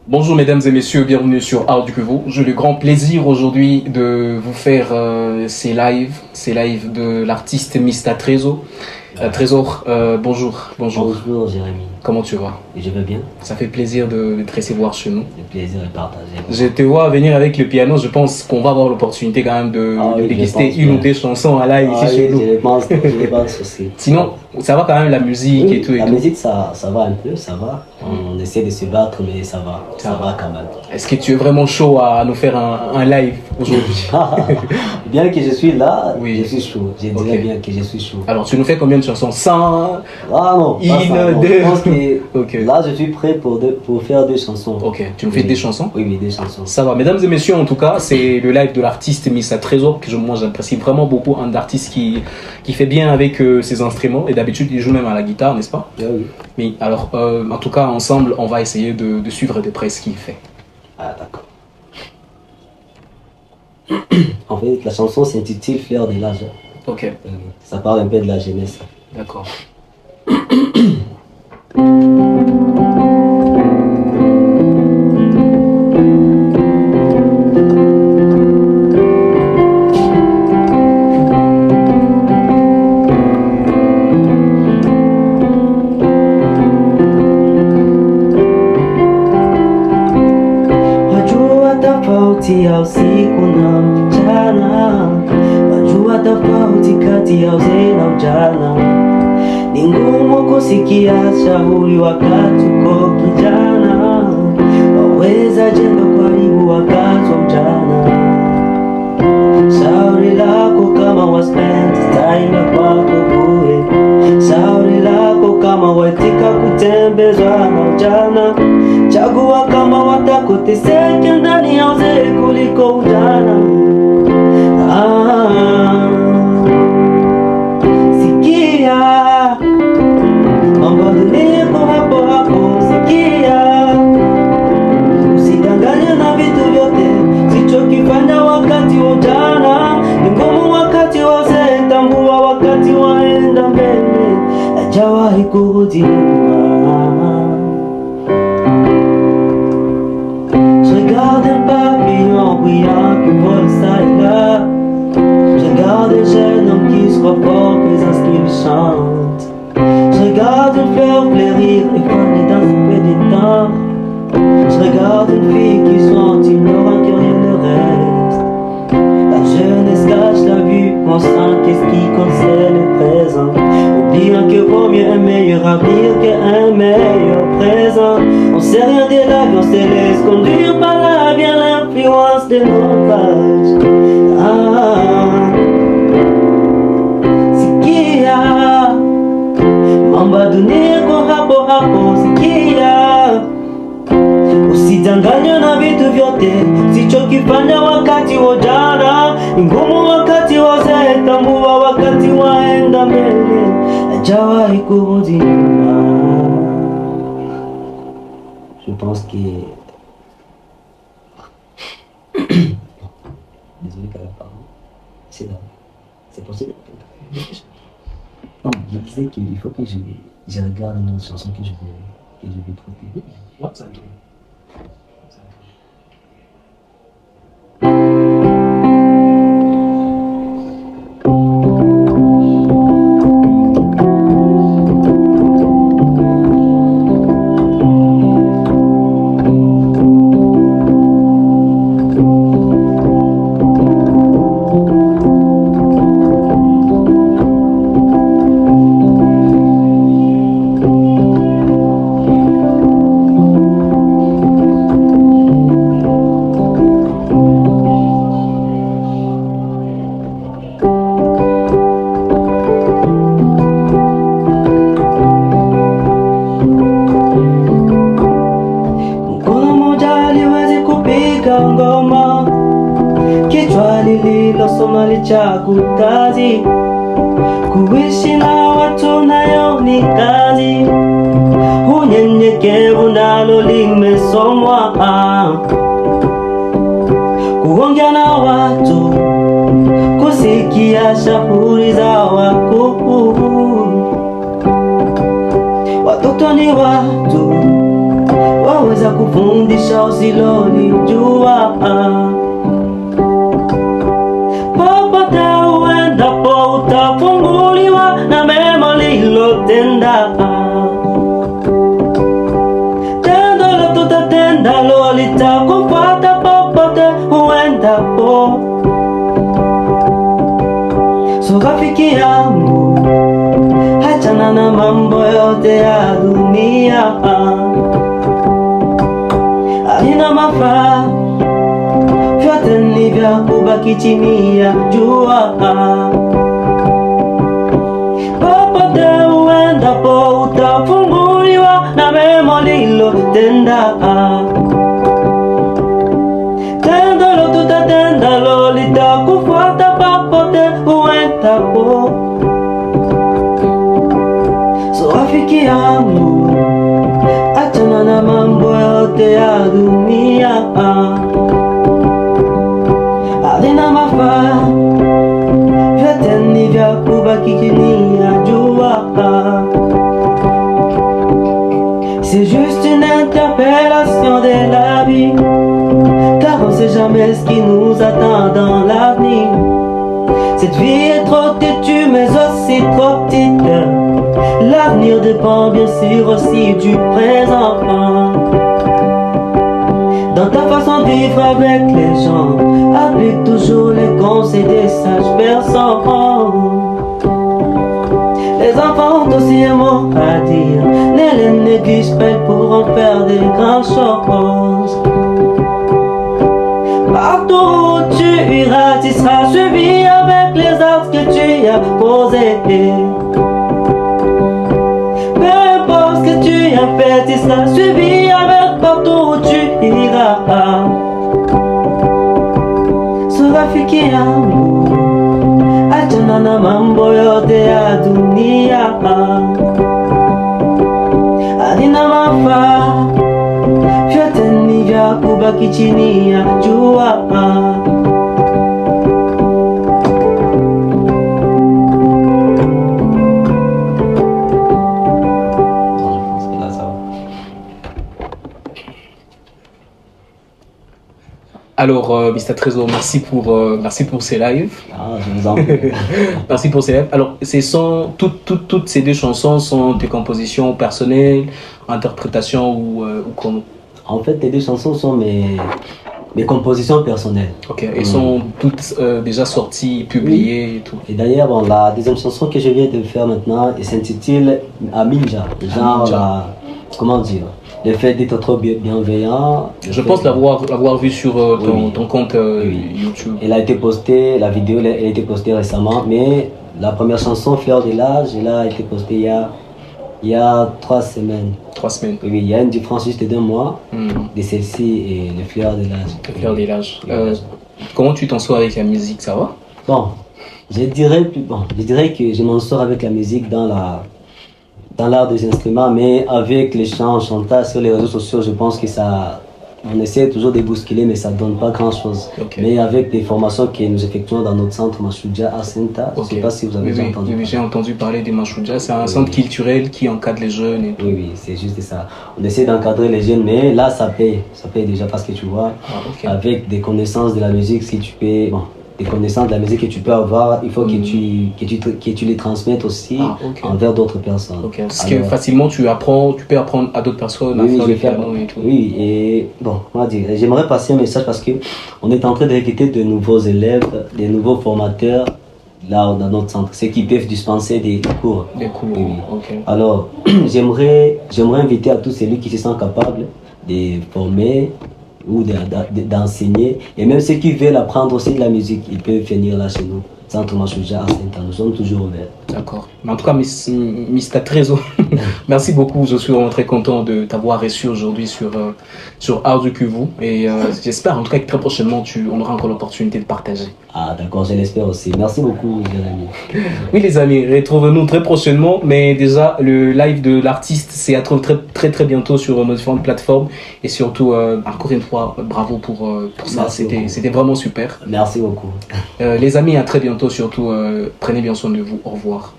Bonjour mesdames et messieurs, bienvenue sur Art du Queveau. J'ai le grand plaisir aujourd'hui de vous faire ces lives de l'artiste Mr Trésor. Trésor, bonjour. Bonjour Jérémy. Comment tu vas? Je vais bien. Ça fait plaisir de te recevoir chez nous. Le plaisir est partagé. Je te vois venir avec le piano, je pense qu'on va avoir l'opportunité quand même de déguster une ou deux chansons à live ici chez nous. Je pense aussi. Sinon, ça va quand même la musique et tout. La musique ça va un peu, ça va. On essaie de se battre mais ça va quand même. Est-ce que tu es vraiment chaud à nous faire un live aujourd'hui? Bien que je suis là, oui. Je suis chaud. Je dirais bien que je suis chaud. Alors tu nous fais combien de chansons? 100? Ah non, pas ça, non. Deux. Je pense que là je suis prêt pour faire des chansons. Ok, tu nous fais des chansons? Oui, des chansons. Ça va, mesdames et messieurs, en tout cas, c'est le live de l'artiste Mr Trésor que moi j'apprécie vraiment beaucoup, un artiste qui fait bien avec ses instruments et d'habitude il joue même à la guitare, n'est-ce pas? Ah oui. Oui, alors en tout cas ensemble on va essayer de suivre de près ce qu'il fait. Ah d'accord. En fait la chanson s'intitule Fleur de l'âge. Ok. Ça parle un peu de la jeunesse. D'accord. Tofauti ya usiku na mchana, wajua tofauti kati ya uzee na ujana. Ni ngumu kusikia shauri wakati uko kijana, waweza jenga karibu wakati wa mchana. Shauri lako kama waspendi time kwako bure, shauri lako kama waitika kutembezwa na ujana. Chagua kama watakuteseka ndani ya uzee kuliko ujana. Sikia mambo dunia hapo hapo, sikia usidanganywe na vitu vyote sichokifanya wakati wa ujana. Ni ngumu wakati wa uzee, tambua wakati waenda mbele, hajawahi kurudi nyuma. Regarde un papillon brillant qui vole ça et là. Je regarde un jeune homme qui se croit fort présent ce qu'il chante. Je regarde une fleur fleurir et faner dans un peu de temps. Je regarde une fille qui chante, ignorant que rien ne reste. La jeunesse cache la vue, montrant qu'est-ce qui concerne le présent. Oubliant que vaut mieux un meilleur avenir qu'un meilleur présent. On sait rien de la vie, on se laisse conduire par la vie, l'influence de nos pages. Sikia mambo ya dunia kwa hapo, sikia usidanganywe na vitu vyote sichokifanya wakati wa ujana. Ni ngumu wakati wa uzee, tambua wakati waenda mbele, hajawahi kurudi nyuma. Je pense que désolé qu'à la parole, c'est possible. Non, je disais qu'il faut que je regarde une autre chanson que je vais trouver. Ouais, ça changu kazi, kuishi na watu nayo ni kazi. Unyenyekevu nalo limesomwa, kuongea na watu, kusikia shauri za wakuu. Watoto ni watu, waweza Fundisha usiloni jua. Popote uendapo utafunguliwa na mema lilotenda. Tendo la tutatendalo litakufuata popote uendapo. So rafiki yangu, achana na mambo yote ya dunia, halina mafaa, vyote ni vya kubaki chini ya jua. Popote uendapo utafunguliwa na mema lilotenda. Tendo tutatendalo litakufuata popote uendapo. So rafiki yangu, achana na mambo yote ya dunia, halina mafaa, vyote ni vya kubaki chini ya jua. C'est juste une interpellation de la vie, car on sait jamais ce qui nous attend dans l'avenir. Cette vie est trop têtue mais aussi trop petite. L'avenir dépend bien sûr aussi du présent. Dans ta façon de vivre avec les gens, applique toujours les conseils des sages personnes. Les enfants ont aussi un mot à dire, ne les néglige pas, ils pourront faire des grandes choses. Partout où tu iras, tu seras suivi avec les actes que tu as posés. Peu importe ce que tu as fait, tu seras suivi avec partout où tu iras. So rafiki yangu, achana na mambo yote ya dunia, halina mafaa, vyote ni vya kubaki chini ya jua. Alors, Mr. Trésor, merci pour ces lives. Ah, je vous en prie. Merci pour ces lives. Alors, toutes ces deux chansons sont des compositions personnelles, interprétations ou comment? En fait, les deux chansons sont mes compositions personnelles. Ok, elles sont toutes déjà sorties, publiées et tout. Et d'ailleurs, bon, la deuxième chanson que je viens de faire maintenant, elle s'intitule Aminja. Genre, comment dire, le fait d'être trop bienveillant. Je pense l'avoir vu sur ton compte YouTube. Elle a été postée, la vidéo elle a été postée récemment, mais la première chanson, Fleur de l'âge, elle a été postée il y a 3 semaines. 3 semaines. Oui, il y a une différence juste de 2 mois de celle-ci et le Fleur de l'âge. Le Fleur de l'âge. Comment tu t'en sors avec la musique, ça va? Bon, je dirais que je m'en sors avec la musique dans l'art des instruments, mais avec les chants, chantage sur les réseaux sociaux, je pense que on essaie toujours de bousculer, mais ça ne donne pas grand-chose. Okay. Mais avec des formations que nous effectuons dans notre centre Mashouja à Senta, je ne sais pas si vous avez déjà entendu parler. J'ai entendu parler des Mashouja, c'est un centre culturel qui encadre les jeunes. Et tout. Oui, c'est juste ça. On essaie d'encadrer les jeunes, mais là, ça paye déjà parce que tu vois, avec des connaissances de la musique, si tu peux... Bon, des connaissances de la musique que tu peux avoir, il faut que tu les transmettes aussi envers d'autres personnes. Parce que facilement tu peux apprendre à d'autres personnes à faire le piano et tout. Oui, et bon, j'aimerais passer un message parce qu'on est en train de recruter de nouveaux élèves, des nouveaux formateurs là dans notre centre, ceux qui peuvent dispenser des cours. Des cours, oui. Alors, j'aimerais inviter à tous celui qui se sent capable de former ou d'enseigner, et même ceux qui veulent apprendre aussi de la musique, ils peuvent venir là chez nous, Centre Mashouja à Saint-Anne, nous sommes toujours ouverts. D'accord. Mais en tout cas, Mr. Trésor, merci beaucoup. Je suis vraiment très content de t'avoir reçu aujourd'hui sur Art du Kivu. Et j'espère en tout cas que très prochainement, on aura encore l'opportunité de partager. Ah d'accord, je l'espère aussi. Merci beaucoup les amis. Oui les amis, retrouvez-nous très prochainement. Mais déjà, le live de l'artiste, c'est à trouver très très bientôt sur nos différentes plateformes. Et surtout, encore une fois, bravo pour ça. C'était vraiment super. Merci beaucoup. Les amis, à très bientôt. Surtout, prenez bien soin de vous. Au revoir.